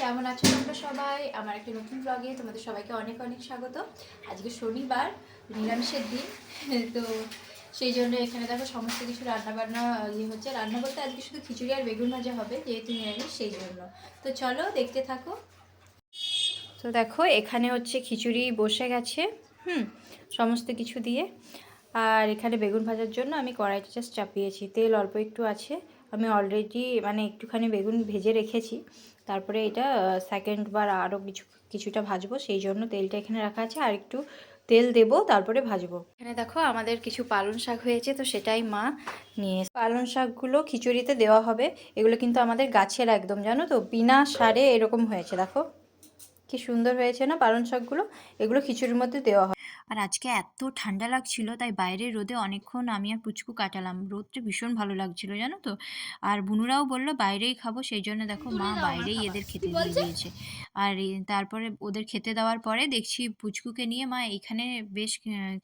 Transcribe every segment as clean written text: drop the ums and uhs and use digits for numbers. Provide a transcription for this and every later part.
কেমন আছো তোমরা সবাই? আমার একটা নতুন ব্লগে তোমাদের সবাইকে অনেক অনেক স্বাগত। আজকে শনিবার, নিরামিষের দিন। তো সেই জন্য এখানে দেখো সমস্ত কিছু রান্নাবান্না হচ্ছে। রান্না বলতে আজকে শুধু খিচুড়ি আর বেগুন ভাজা হবে, যেহেতু নিরামিষ সেই জন্য। তো চলো দেখতে থাকো। তো দেখো এখানে হচ্ছে খিচুড়ি বসে গেছে, সমস্ত কিছু দিয়ে। আর এখানে বেগুন ভাজার জন্য আমি কড়াইটা জাস্ট চাপিয়েছি, তেল অল্প একটু আছে। আমি অলরেডি মানে একটুখানি বেগুন ভেজে রেখেছি, তারপরে এটা সেকেন্ড বার আরও কিছুটা ভাজবো, সেই জন্য তেলটা এখানে রাখা আছে। আর একটু তেল দেবো, তারপরে ভাজবো। এখানে দেখো আমাদের কিছু পালং শাক হয়েছে, তো সেটাই মা নিয়ে পালং শাকগুলো খিচুড়িতে দেওয়া হবে। এগুলো কিন্তু আমাদের গাছের একদম, জানো তো, বিনা সারে এরকম হয়েছে। দেখো কি সুন্দর হয়েছে না পালং শাকগুলো, এগুলো খিচুড়ির মধ্যে দেওয়া হয়। আর আজকে এত ঠান্ডা লাগছিল, তাই বাইরে রোদে অনেকক্ষণ আমি আর পুচকু কাটালাম। রোদটা ভীষণ ভালো লাগছিল, জানো তো। আর বুনুরাও বললো বাইরেই খাবো, সেই জন্য দেখো মা বাইরেই এদের খেতে দিয়ে দিয়েছে। আর তারপরে ওদের খেতে দেওয়ার পরে দেখছি পুচকুকে নিয়ে মা এখানে বেশ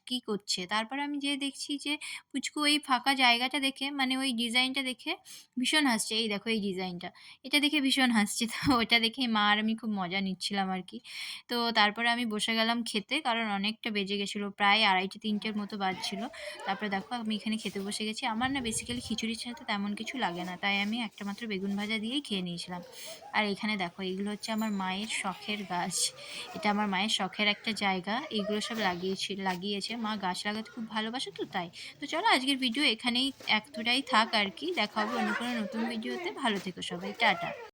কি করছে। তারপরে আমি যেয়ে দেখছি যে পুচকু ওই ফাঁকা জায়গাটা দেখে, মানে ওই ডিজাইনটা দেখে ভীষণ হাসছে। এই দেখো এই ডিজাইনটা, এটা দেখে ভীষণ হাসছে। তো ওটা দেখে মা আর আমি খুব মজা নিচ্ছিলাম আর কি। তো তারপরে আমি বসে গেলাম খেতে, কারণ অনেকটা বেজে গেছিলো, প্রায় 2:30-3টের মতো বাজছিল। তারপরে দেখো আমি এখানে খেতে বসে গেছি। আমার না বেসিক্যালি খিচুড়ির সাথে তেমন কিছু লাগে না, তাই আমি একটা মাত্র বেগুন ভাজা দিয়েই খেয়ে নিয়েছিলাম। আর এখানে দেখো এইগুলো হচ্ছে আমার মায়ের শখের গাছ। এটা আমার মায়ের শখের একটা জায়গা, এইগুলো সব লাগিয়েছে মা। গাছ লাগাতে খুব ভালোবাসে তো তাই। তো চলো আজকের ভিডিও এখানেই এতটাই থাক আর কি। দেখা হবে অন্য কোনো নতুন ভিডিওতে। ভালো থেকো সবাই, টাটা।